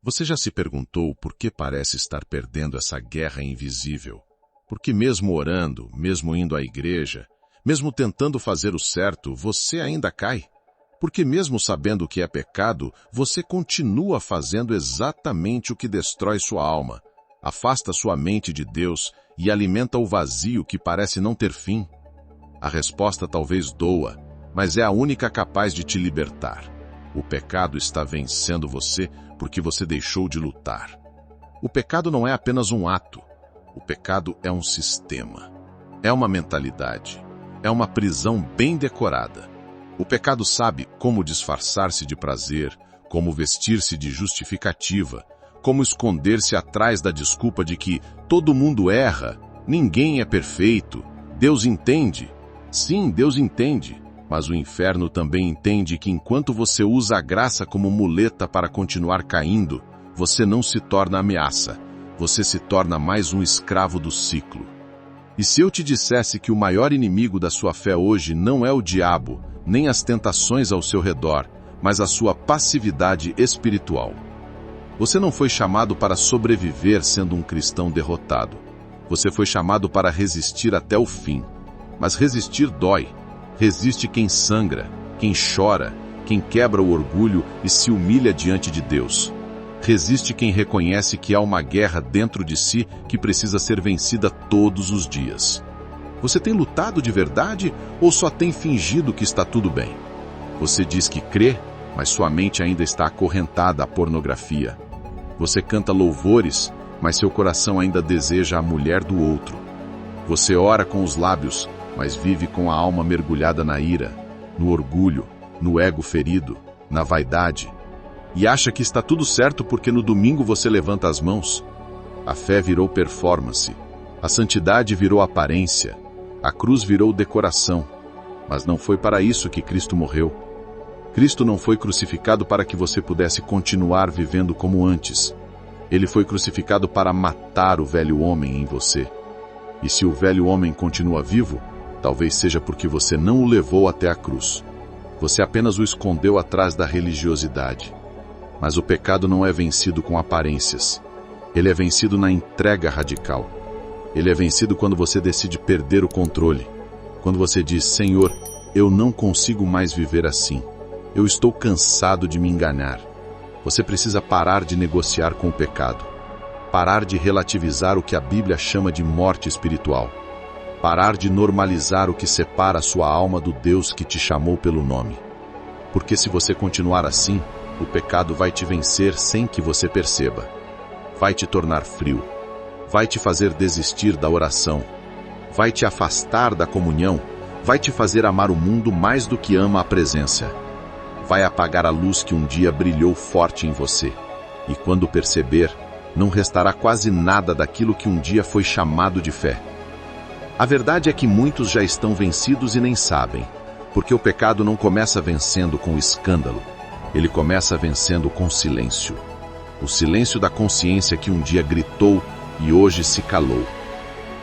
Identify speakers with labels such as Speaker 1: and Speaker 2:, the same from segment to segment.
Speaker 1: Você já se perguntou por que parece estar perdendo essa guerra invisível? Porque mesmo orando, mesmo indo à igreja, mesmo tentando fazer o certo, você ainda cai? Porque mesmo sabendo o que é pecado, você continua fazendo exatamente o que destrói sua alma, afasta sua mente de Deus e alimenta o vazio que parece não ter fim? A resposta talvez doa, mas é a única capaz de te libertar. O pecado está vencendo você porque você deixou de lutar. O pecado não é apenas um ato. O pecado é um sistema. É uma mentalidade. É uma prisão bem decorada. O pecado sabe como disfarçar-se de prazer, como vestir-se de justificativa, como esconder-se atrás da desculpa de que todo mundo erra, ninguém é perfeito, Deus entende. Sim, Deus entende. Mas o inferno também entende que enquanto você usa a graça como muleta para continuar caindo, você não se torna ameaça, você se torna mais um escravo do ciclo. E se eu te dissesse que o maior inimigo da sua fé hoje não é o diabo, nem as tentações ao seu redor, mas a sua passividade espiritual? Você não foi chamado para sobreviver sendo um cristão derrotado. Você foi chamado para resistir até o fim. Mas resistir dói. Resiste quem sangra, quem chora, quem quebra o orgulho e se humilha diante de Deus. Resiste quem reconhece que há uma guerra dentro de si que precisa ser vencida todos os dias. Você tem lutado de verdade ou só tem fingido que está tudo bem? Você diz que crê, mas sua mente ainda está acorrentada à pornografia. Você canta louvores, mas seu coração ainda deseja a mulher do outro. Você ora com os lábios, mas vive com a alma mergulhada na ira, no orgulho, no ego ferido, na vaidade. E acha que está tudo certo porque no domingo você levanta as mãos. A fé virou performance, a santidade virou aparência, a cruz virou decoração. Mas não foi para isso que Cristo morreu. Cristo não foi crucificado para que você pudesse continuar vivendo como antes. Ele foi crucificado para matar o velho homem em você. E se o velho homem continua vivo, talvez seja porque você não o levou até a cruz. Você apenas o escondeu atrás da religiosidade. Mas o pecado não é vencido com aparências. Ele é vencido na entrega radical. Ele é vencido quando você decide perder o controle. Quando você diz, Senhor, eu não consigo mais viver assim. Eu estou cansado de me enganar. Você precisa parar de negociar com o pecado. Parar de relativizar o que a Bíblia chama de morte espiritual. Parar de normalizar o que separa a sua alma do Deus que te chamou pelo nome. Porque se você continuar assim, o pecado vai te vencer sem que você perceba. Vai te tornar frio. Vai te fazer desistir da oração. Vai te afastar da comunhão. Vai te fazer amar o mundo mais do que ama a presença. Vai apagar a luz que um dia brilhou forte em você. E quando perceber, não restará quase nada daquilo que um dia foi chamado de fé. A verdade é que muitos já estão vencidos e nem sabem, porque o pecado não começa vencendo com escândalo, ele começa vencendo com silêncio. O silêncio da consciência que um dia gritou e hoje se calou.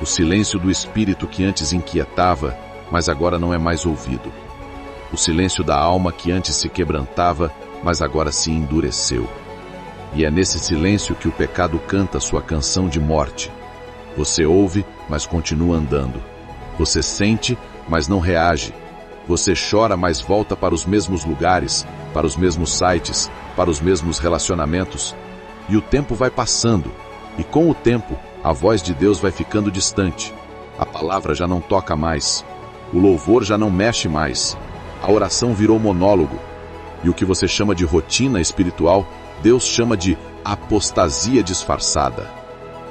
Speaker 1: O silêncio do espírito que antes inquietava, mas agora não é mais ouvido. O silêncio da alma que antes se quebrantava, mas agora se endureceu. E é nesse silêncio que o pecado canta sua canção de morte. Você ouve, mas continua andando. Você sente, mas não reage. Você chora, mas volta para os mesmos lugares, para os mesmos sites, para os mesmos relacionamentos. E o tempo vai passando. E com o tempo, a voz de Deus vai ficando distante. A palavra já não toca mais. O louvor já não mexe mais. A oração virou monólogo. E o que você chama de rotina espiritual, Deus chama de apostasia disfarçada.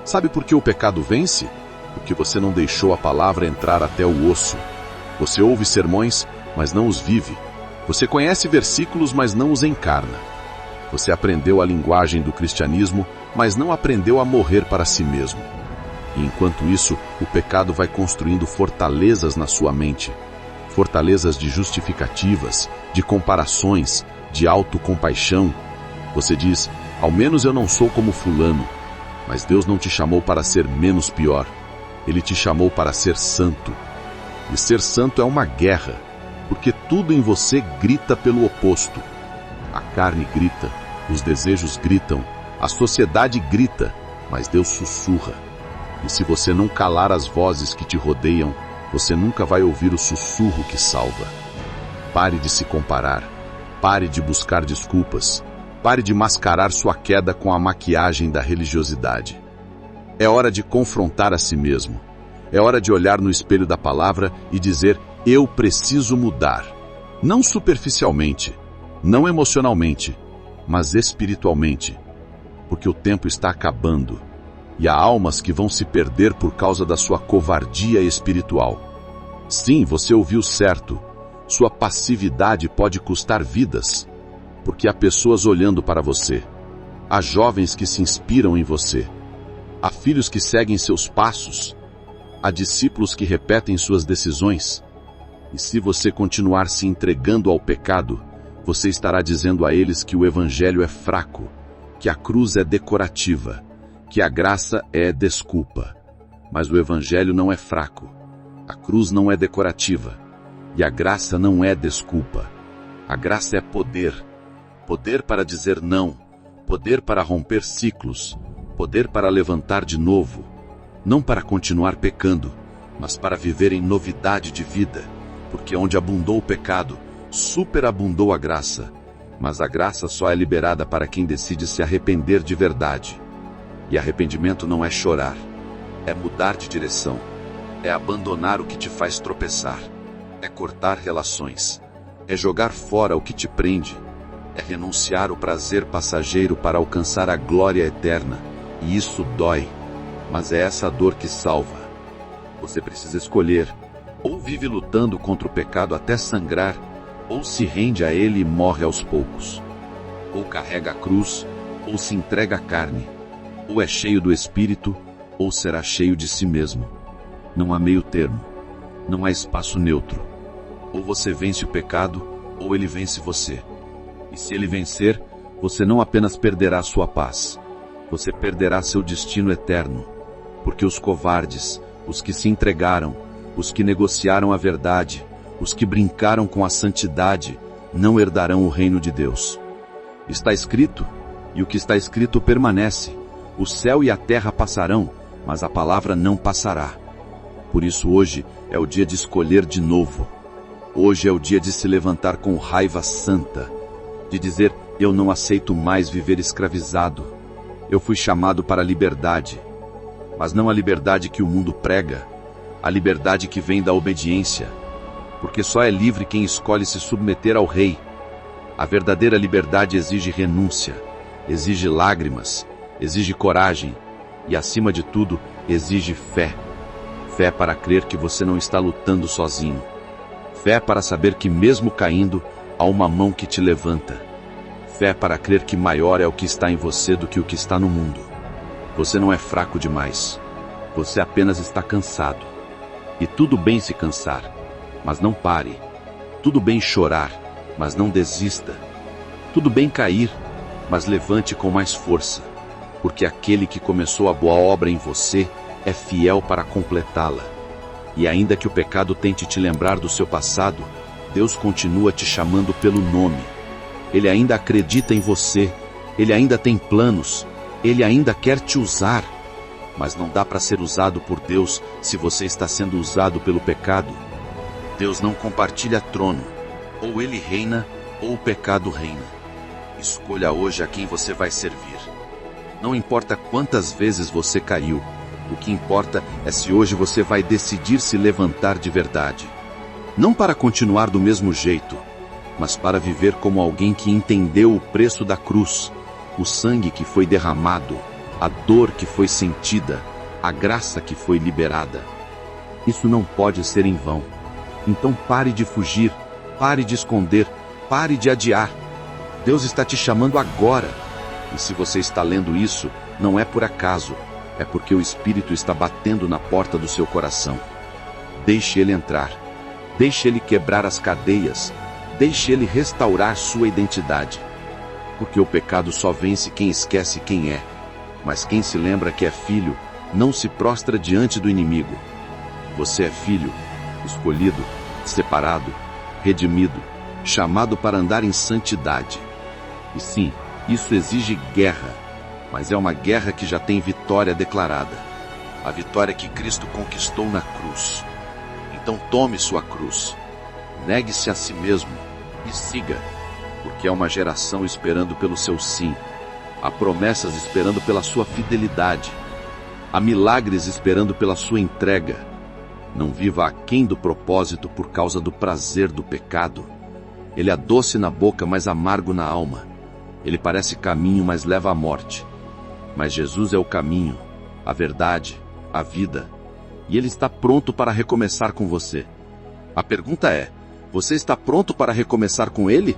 Speaker 1: Sabe por que o pecado vence? Porque você não deixou a palavra entrar até o osso. Você ouve sermões, mas não os vive. Você conhece versículos, mas não os encarna. Você aprendeu a linguagem do cristianismo, mas não aprendeu a morrer para si mesmo. E enquanto isso, o pecado vai construindo fortalezas na sua mente. Fortalezas de justificativas, de comparações, de autocompaixão. Você diz, ao menos eu não sou como fulano. Mas Deus não te chamou para ser menos pior. Ele te chamou para ser santo. E ser santo é uma guerra, porque tudo em você grita pelo oposto. A carne grita, os desejos gritam, A sociedade grita, mas Deus sussurra. E se você não calar as vozes que te rodeiam, você nunca vai ouvir o sussurro que salva. Pare de se comparar. Pare de buscar desculpas. Pare de mascarar sua queda com a maquiagem da religiosidade. É hora de confrontar a si mesmo. É hora de olhar no espelho da palavra e dizer: eu preciso mudar. Não superficialmente, não emocionalmente, mas espiritualmente. Porque o tempo está acabando. E há almas que vão se perder por causa da sua covardia espiritual. Sim, você ouviu certo. Sua passividade pode custar vidas. Porque há pessoas olhando para você. Há jovens que se inspiram em você. Há filhos que seguem seus passos. Há discípulos que repetem suas decisões. E se você continuar se entregando ao pecado, você estará dizendo a eles que o Evangelho é fraco, que a cruz é decorativa, que a graça é desculpa. Mas o Evangelho não é fraco, a cruz não é decorativa, e a graça não é desculpa. A graça é poder. Poder para dizer não, poder para romper ciclos, poder para levantar de novo, não para continuar pecando, mas para viver em novidade de vida, porque onde abundou o pecado, superabundou a graça, mas a graça só é liberada para quem decide se arrepender de verdade. E arrependimento não é chorar, é mudar de direção, é abandonar o que te faz tropeçar, é cortar relações, é jogar fora o que te prende, é renunciar o prazer passageiro para alcançar a glória eterna, e isso dói, mas é essa dor que salva. Você precisa escolher, ou vive lutando contra o pecado até sangrar, ou se rende a ele e morre aos poucos. Ou carrega a cruz, ou se entrega à carne. Ou é cheio do Espírito, ou será cheio de si mesmo. Não há meio termo. Não há espaço neutro. Ou você vence o pecado, ou ele vence você. E se ele vencer, você não apenas perderá sua paz, você perderá seu destino eterno. Porque os covardes, os que se entregaram, os que negociaram a verdade, os que brincaram com a santidade, não herdarão o reino de Deus. Está escrito, e o que está escrito permanece. O céu e a terra passarão, mas a palavra não passará. Por isso hoje é o dia de escolher de novo. Hoje é o dia de se levantar com raiva santa, de dizer: eu não aceito mais viver escravizado. Eu fui chamado para a liberdade, mas não a liberdade que o mundo prega, a liberdade que vem da obediência, porque só é livre quem escolhe se submeter ao Rei. A verdadeira liberdade exige renúncia, exige lágrimas, exige coragem e, acima de tudo, exige fé. Fé para crer que você não está lutando sozinho. Fé para saber que mesmo caindo, há uma mão que te levanta. Fé para crer que maior é o que está em você do que o que está no mundo. Você não é fraco demais. Você apenas está cansado. E tudo bem se cansar, mas não pare. Tudo bem chorar, mas não desista. Tudo bem cair, mas levante com mais força. Porque aquele que começou a boa obra em você é fiel para completá-la. E ainda que o pecado tente te lembrar do seu passado, Deus continua te chamando pelo nome. Ele ainda acredita em você, Ele ainda tem planos, Ele ainda quer te usar. Mas não dá para ser usado por Deus se você está sendo usado pelo pecado. Deus não compartilha trono. Ou Ele reina, ou o pecado reina. Escolha hoje a quem você vai servir. Não importa quantas vezes você caiu, o que importa é se hoje você vai decidir se levantar de verdade. Não para continuar do mesmo jeito, mas para viver como alguém que entendeu o preço da cruz, o sangue que foi derramado, a dor que foi sentida, a graça que foi liberada. Isso não pode ser em vão. Então pare de fugir, pare de esconder, pare de adiar. Deus está te chamando agora. E se você está lendo isso, não é por acaso, é porque o Espírito está batendo na porta do seu coração. Deixe Ele entrar. Deixe Ele quebrar as cadeias. Deixe Ele restaurar sua identidade. Porque o pecado só vence quem esquece quem é. Mas quem se lembra que é filho, não se prostra diante do inimigo. Você é filho, escolhido, separado, redimido, chamado para andar em santidade. E sim, isso exige guerra. mas é uma guerra que já tem vitória declarada. A vitória que Cristo conquistou na cruz. Então tome sua cruz, negue-se a si mesmo e siga, porque é uma geração esperando pelo seu sim, há promessas esperando pela sua fidelidade, há milagres esperando pela sua entrega. Não viva aquém do propósito por causa do prazer do pecado. Ele é doce na boca, mas amargo na alma. Ele parece caminho, mas leva à morte. Mas Jesus é o caminho, a verdade, a vida. E Ele está pronto para recomeçar com você. A pergunta é: você está pronto para recomeçar com Ele?